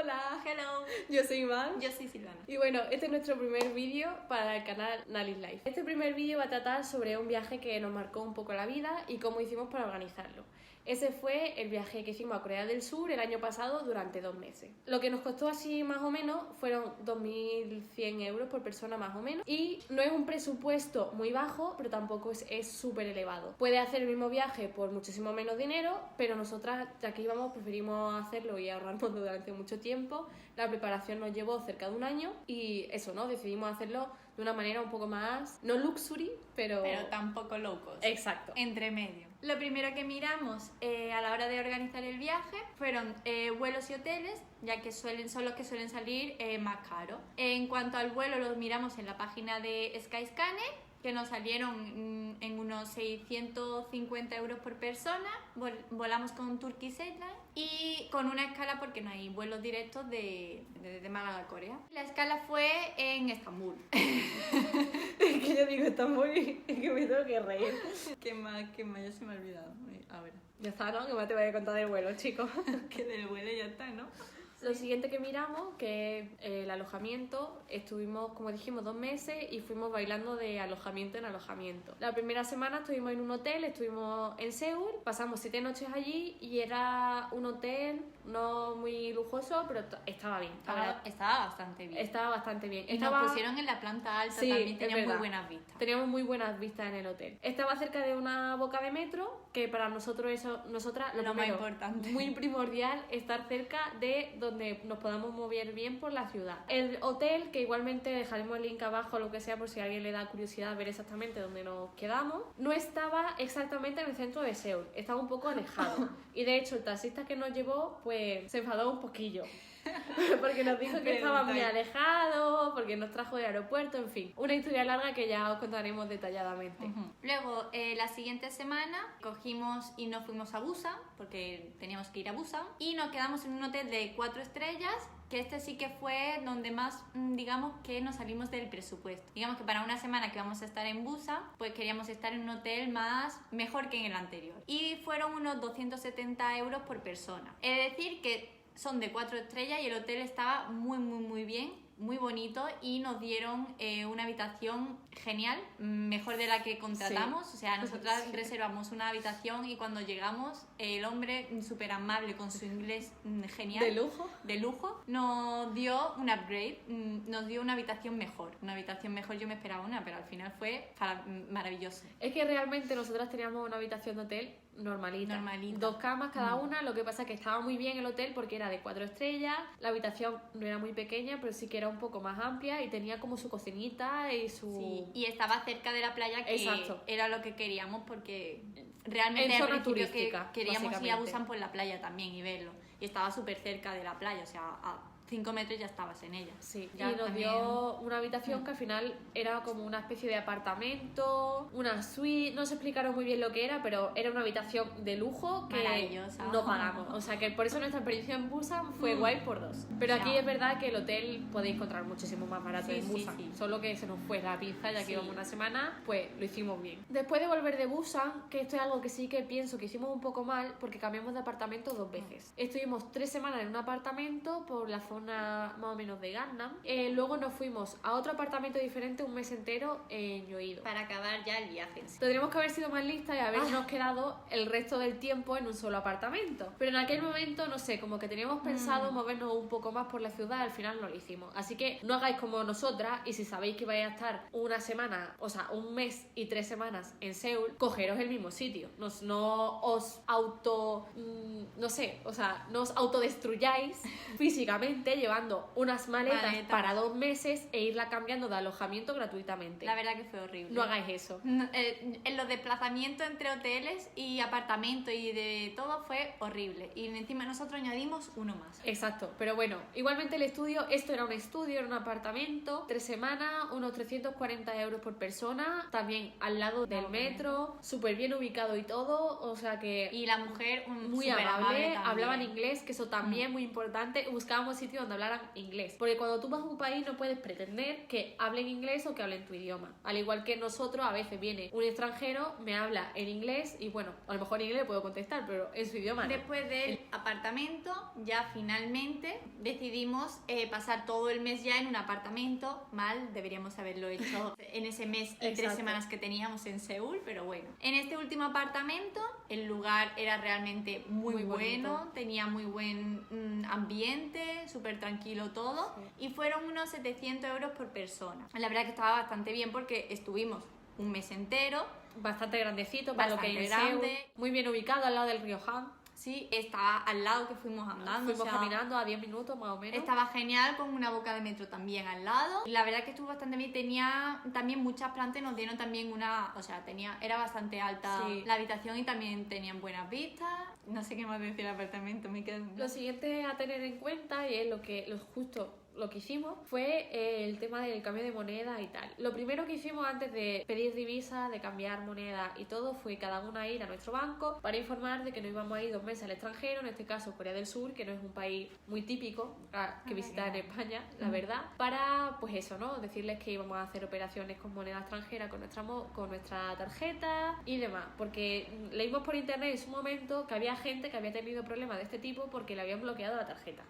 Hola, Hello. yo soy Iván. Yo soy Silvana. Y bueno, este es nuestro primer vídeo para el canal Nalis Life. Este primer vídeo va a tratar sobre un viaje que nos marcó un poco la vida y cómo hicimos para organizarlo. Ese fue el viaje que hicimos a Corea del Sur el año pasado durante 2 meses. Lo que nos costó así más o menos fueron 2.100 euros por persona más o menos. Y no es un presupuesto muy bajo, pero tampoco es súper elevado. Puede hacer el mismo viaje por muchísimo menos dinero, pero nosotras, ya que íbamos, preferimos hacerlo y ahorrarnos durante mucho tiempo. La preparación nos llevó cerca de un año y eso, ¿no? Decidimos hacerlo de una manera un poco más, no luxury, pero tampoco low cost. Exacto. Entre medio. Lo primero que miramos a la hora de organizar el viaje fueron vuelos y hoteles, ya que son los que suelen salir más caros. En cuanto al vuelo, los miramos en la página de Skyscanner, que nos salieron en unos 650 euros por persona. Volamos con Turkish Airlines y con una escala porque no hay vuelos directos de Málaga a Corea. La escala fue en Estambul. Es que yo digo Estambul y que me tengo que reír. ¿Qué más? Ya se me ha olvidado. A ver. Ya está, ¿no? Que más te voy a contar del vuelo, chicos. Que del vuelo ya está, ¿no? Lo siguiente que miramos, que es el alojamiento, estuvimos, como dijimos, 2 meses y fuimos bailando de alojamiento en alojamiento. La primera semana estuvimos en un hotel, estuvimos en Seúl, pasamos 7 noches allí y era un hotel no muy lujoso, pero estaba bien. Estaba bastante bien. Estaba bastante bien. Y nos pusieron en la planta alta, sí, también teníamos muy buenas vistas. Teníamos muy buenas vistas en el hotel. Estaba cerca de una boca de metro, que para nosotras lo más importante. Muy primordial, estar cerca de donde nos podamos mover bien por la ciudad. El hotel, que igualmente dejaremos el link abajo o lo que sea por si a alguien le da curiosidad ver exactamente dónde nos quedamos, no estaba exactamente en el centro de Seúl, estaba un poco alejado. Y de hecho el taxista que nos llevó pues se enfadó un poquillo. Porque nos dijo que estaba muy alejado, porque nos trajo del aeropuerto, en fin. Una historia larga que ya os contaremos detalladamente. Luego, la siguiente semana cogimos y nos fuimos a Busan, porque teníamos que ir a Busan, y nos quedamos en un hotel de 4 estrellas, que este sí que fue donde más, digamos, que nos salimos del presupuesto. Digamos que para una semana que vamos a estar en Busan, pues queríamos estar en un hotel mejor que en el anterior. Y fueron unos 270 euros por persona. Es decir, que son de 4 estrellas y el hotel estaba muy bien, muy bonito, y nos dieron una habitación genial, mejor de la que contratamos. Sí. O sea, nosotras reservamos una habitación y cuando llegamos el hombre súper amable con su inglés genial, de lujo, nos dio un upgrade, nos dio una habitación mejor. Yo me esperaba una, pero al final fue maravilloso. Es que realmente nosotras teníamos una habitación de hotel normalita. 2 camas cada una. Lo que pasa es que estaba muy bien el hotel porque era de 4 estrellas, la habitación no era muy pequeña, pero sí que era un poco más amplia y tenía como su cocinita y su... Sí, y estaba cerca de la playa, que Exacto. Era lo que queríamos, porque realmente en zona turística, que queríamos ir a Busan por la playa también y verlo, y estaba súper cerca de la playa, o sea, a 5 metros ya estabas en ella. Sí, ya y nos dio una habitación que al final era como una especie de apartamento, una suite, no se explicaron muy bien lo que era, pero era una habitación de lujo que no pagamos. O sea que por eso nuestra experiencia en Busan fue guay por 2. Pero aquí es verdad que el hotel podéis encontrar muchísimo más barato en Busan. Sí. Solo que se nos fue la pinza, ya que íbamos una semana, pues lo hicimos bien. Después de volver de Busan, que esto es algo que sí que pienso que hicimos un poco mal, porque cambiamos de apartamento 2 veces. Estuvimos 3 semanas en un apartamento por la zona más o menos de Gangnam. Luego nos fuimos a otro apartamento diferente un mes entero en Yoido para acabar ya el viaje. Tendríamos que haber sido más listas y habernos quedado el resto del tiempo en un solo apartamento, pero en aquel momento no sé, como que teníamos pensado movernos un poco más por la ciudad, al final no lo hicimos. Así que no hagáis como nosotras, y si sabéis que vais a estar una semana, o sea, un mes y 3 semanas en Seúl, cogeros el mismo sitio. No os autodestruyáis físicamente llevando unas maletas para 2 meses e irla cambiando de alojamiento gratuitamente. La verdad que fue horrible. No hagáis eso. En los desplazamientos entre hoteles y apartamentos y de todo fue horrible. Y encima nosotros añadimos uno más. Exacto, pero bueno, igualmente esto era un estudio, era un apartamento, 3 semanas, unos 340 euros por persona, también al lado del metro, súper bien ubicado y todo, o sea que... Y la mujer muy amable, hablaba en inglés, que eso también muy importante. Buscábamos sitios sitio donde hablaran inglés. Porque cuando tú vas a un país no puedes pretender que hablen inglés o que hablen tu idioma. Al igual que nosotros, a veces viene un extranjero, me habla en inglés y bueno, a lo mejor en inglés le puedo contestar, pero en su idioma no. Después del apartamento, ya finalmente decidimos pasar todo el mes ya en un apartamento. Mal, deberíamos haberlo hecho en ese mes y 3 semanas que teníamos en Seúl, pero bueno. En este último apartamento, el lugar era realmente muy bueno, bonito. Tenía muy buen ambiente, súper tranquilo todo, sí. Y fueron unos 700 euros por persona. La verdad que estaba bastante bien porque estuvimos un mes entero. Bastante grandecito para lo que hay grande. Seúl, muy bien ubicado al lado del río Han. Sí, está al lado que fuimos andando. Fuimos caminando a 10 minutos más o menos. Estaba genial, con una boca de metro también al lado. Y la verdad que estuvo bastante bien. Tenía también muchas plantas y nos dieron también una... O sea, era bastante alta la habitación y también tenían buenas vistas. No sé qué más decir el apartamento, me quedo... Lo siguiente a tener en cuenta, y es lo que hicimos, fue el tema del cambio de moneda y tal. Lo primero que hicimos antes de pedir divisa, de cambiar moneda y todo, fue cada una ir a nuestro banco para informar de que nos íbamos a ir 2 meses al extranjero, en este caso Corea del Sur, que no es un país muy típico que visitar en España, la verdad, para pues eso, ¿no? Decirles que íbamos a hacer operaciones con moneda extranjera con nuestra tarjeta y demás, porque leímos por internet en su momento que había gente que había tenido problemas de este tipo porque le habían bloqueado la tarjeta.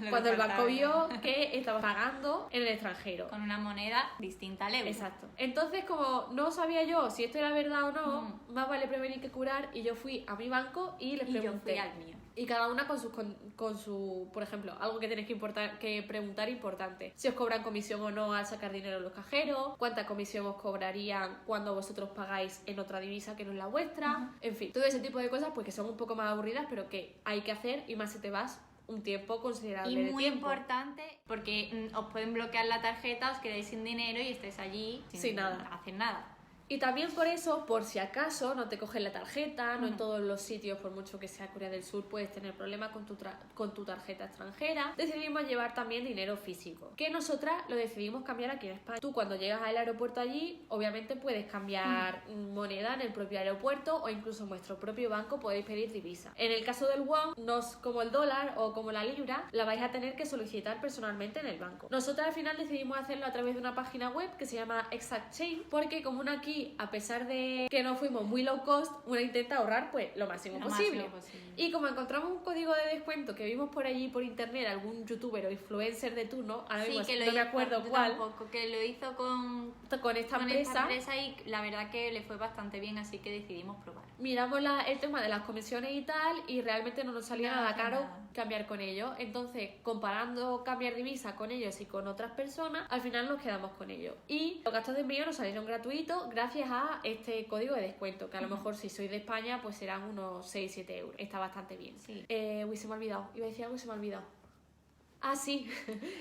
Cuando el banco vio que estaba pagando en el extranjero. Con una moneda distinta al euro. Exacto. Entonces, como no sabía yo si esto era verdad o no, más vale prevenir que curar, y yo fui a mi banco y les pregunté. Yo fui al mío. Y cada una con su, por ejemplo, algo que tenéis que preguntar importante. Si os cobran comisión o no al sacar dinero en los cajeros, cuánta comisión os cobrarían cuando vosotros pagáis en otra divisa que no es la vuestra. En fin, todo ese tipo de cosas pues que son un poco más aburridas, pero que hay que hacer, y más si te vas un tiempo considerable de tiempo. Y muy importante, porque os pueden bloquear la tarjeta, os quedáis sin dinero y estáis allí sin nada. Hacer nada. Y también por eso, por si acaso no te cogen la tarjeta, no en todos los sitios, por mucho que sea Corea del Sur, puedes tener problemas con tu tarjeta extranjera, decidimos llevar también dinero físico, que nosotras lo decidimos cambiar aquí en España. Tú cuando llegas al aeropuerto allí, obviamente puedes cambiar moneda en el propio aeropuerto, o incluso en vuestro propio banco podéis pedir divisa. En el caso del won, no es como el dólar o como la libra, la vais a tener que solicitar personalmente en el banco. Nosotras al final decidimos hacerlo a través de una página web que se llama Exactchain, porque como una aquí, a pesar de que no fuimos muy low cost, una intenta ahorrar pues lo máximo posible. Y como encontramos un código de descuento que vimos por allí por internet, algún youtuber o influencer de turno, ahora mismo no me acuerdo cuál, que lo hizo con esta empresa, y la verdad que le fue bastante bien, así que decidimos probar. Miramos el tema de las comisiones y tal, y realmente no nos salía nada caro cambiar con ellos. Entonces, comparando cambiar divisa con ellos y con otras personas, al final nos quedamos con ellos. Y los gastos de envío nos salieron gratuitos gracias a este código de descuento, que a lo mejor si sois de España pues serán unos 6-7 euros. Está bastante bien. Sí. Uy, se me ha olvidado. Iba a decir algo y se me ha olvidado. Ah, sí,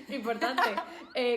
importante.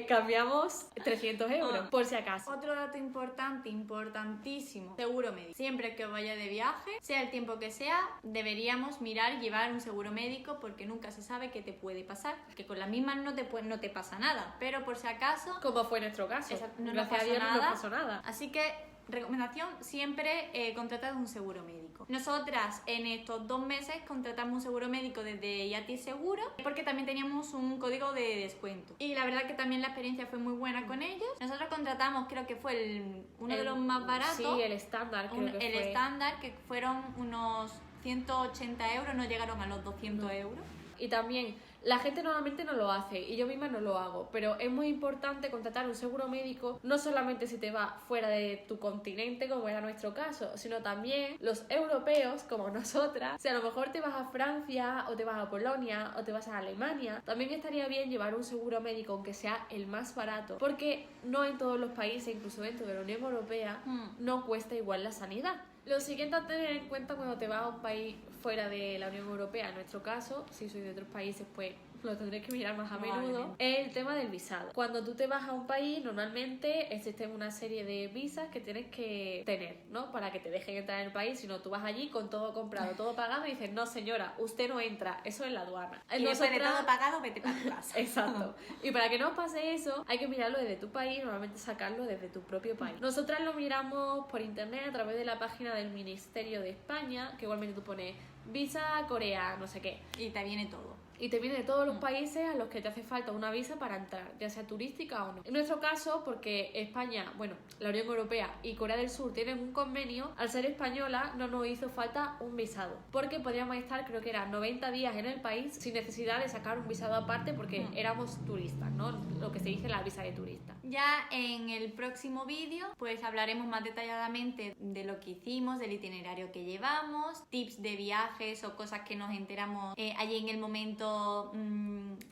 Cambiamos 300 euros, por si acaso. Otro dato importantísimo: seguro médico. Siempre que os vaya de viaje, sea el tiempo que sea, deberíamos mirar llevar un seguro médico, porque nunca se sabe qué te puede pasar. Que con las mismas no te pasa nada, pero por si acaso... Como fue nuestro caso. Gracias a Dios no nos pasó nada. Así que... recomendación, siempre contratad un seguro médico. Nosotras en estos 2 meses contratamos un seguro médico desde Yati Seguro, porque también teníamos un código de descuento, y la verdad que también la experiencia fue muy buena con ellos. Nosotros contratamos, creo que fue uno de los más baratos. Sí, el estándar el estándar, que fueron unos 180 euros, no llegaron a los 200 euros. Y también la gente normalmente no lo hace, y yo misma no lo hago, pero es muy importante contratar un seguro médico, no solamente si te vas fuera de tu continente, como era nuestro caso, sino también los europeos, como nosotras. Si a lo mejor te vas a Francia, o te vas a Polonia, o te vas a Alemania, también estaría bien llevar un seguro médico, aunque sea el más barato, porque no en todos los países, incluso dentro de la Unión Europea, no cuesta igual la sanidad. Lo siguiente a tener en cuenta cuando te vas a un país fuera de la Unión Europea, en nuestro caso, si sois de otros países, pues lo tendréis que mirar más a menudo, es el tema del visado. Cuando tú te vas a un país, normalmente existen una serie de visas que tienes que tener, ¿no? Para que te dejen entrar en el país. Si no, tú vas allí con todo comprado, todo pagado, y dices, no señora, usted no entra, eso es la aduana. Y después de todo pagado, vete para tu casa. Exacto. Y para que no os pase eso, hay que mirarlo desde tu país, normalmente sacarlo desde tu propio país. Nosotras lo miramos por internet a través de la página del Ministerio de España, que igualmente tú pones visa Corea, no sé qué. Y te viene todo. y te viene de todos los países a los que te hace falta una visa para entrar, ya sea turística o no. En nuestro caso, porque España, bueno, la Unión Europea y Corea del Sur tienen un convenio, al ser española no nos hizo falta un visado, porque podríamos estar, creo que eran 90 días en el país sin necesidad de sacar un visado aparte porque éramos turistas, ¿no? Lo que se dice la visa de turista. Ya en el próximo vídeo pues hablaremos más detalladamente de lo que hicimos, del itinerario que llevamos, tips de viajes o cosas que nos enteramos allí en el momento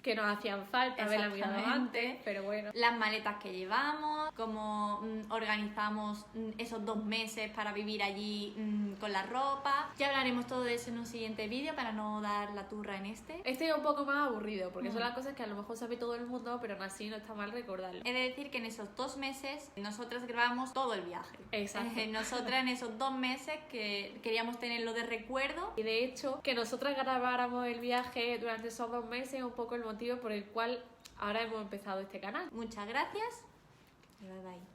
que nos hacían falta haberla mirado antes, pero bueno. Las maletas que llevamos, cómo organizamos esos 2 meses para vivir allí con la ropa. Ya hablaremos todo eso en un siguiente vídeo para no dar la turra en este. Este es un poco más aburrido porque son las cosas que a lo mejor sabe todo el mundo, pero aún así no está mal recordarlo. He de decir que en esos 2 meses nosotras grabamos todo el viaje. Exacto. Nosotras en esos 2 meses que queríamos tenerlo de recuerdo. Y de hecho, que nosotras grabáramos el viaje durante esos 2 meses es un poco el motivo por el cual ahora hemos empezado este canal. Muchas gracias. Bye bye.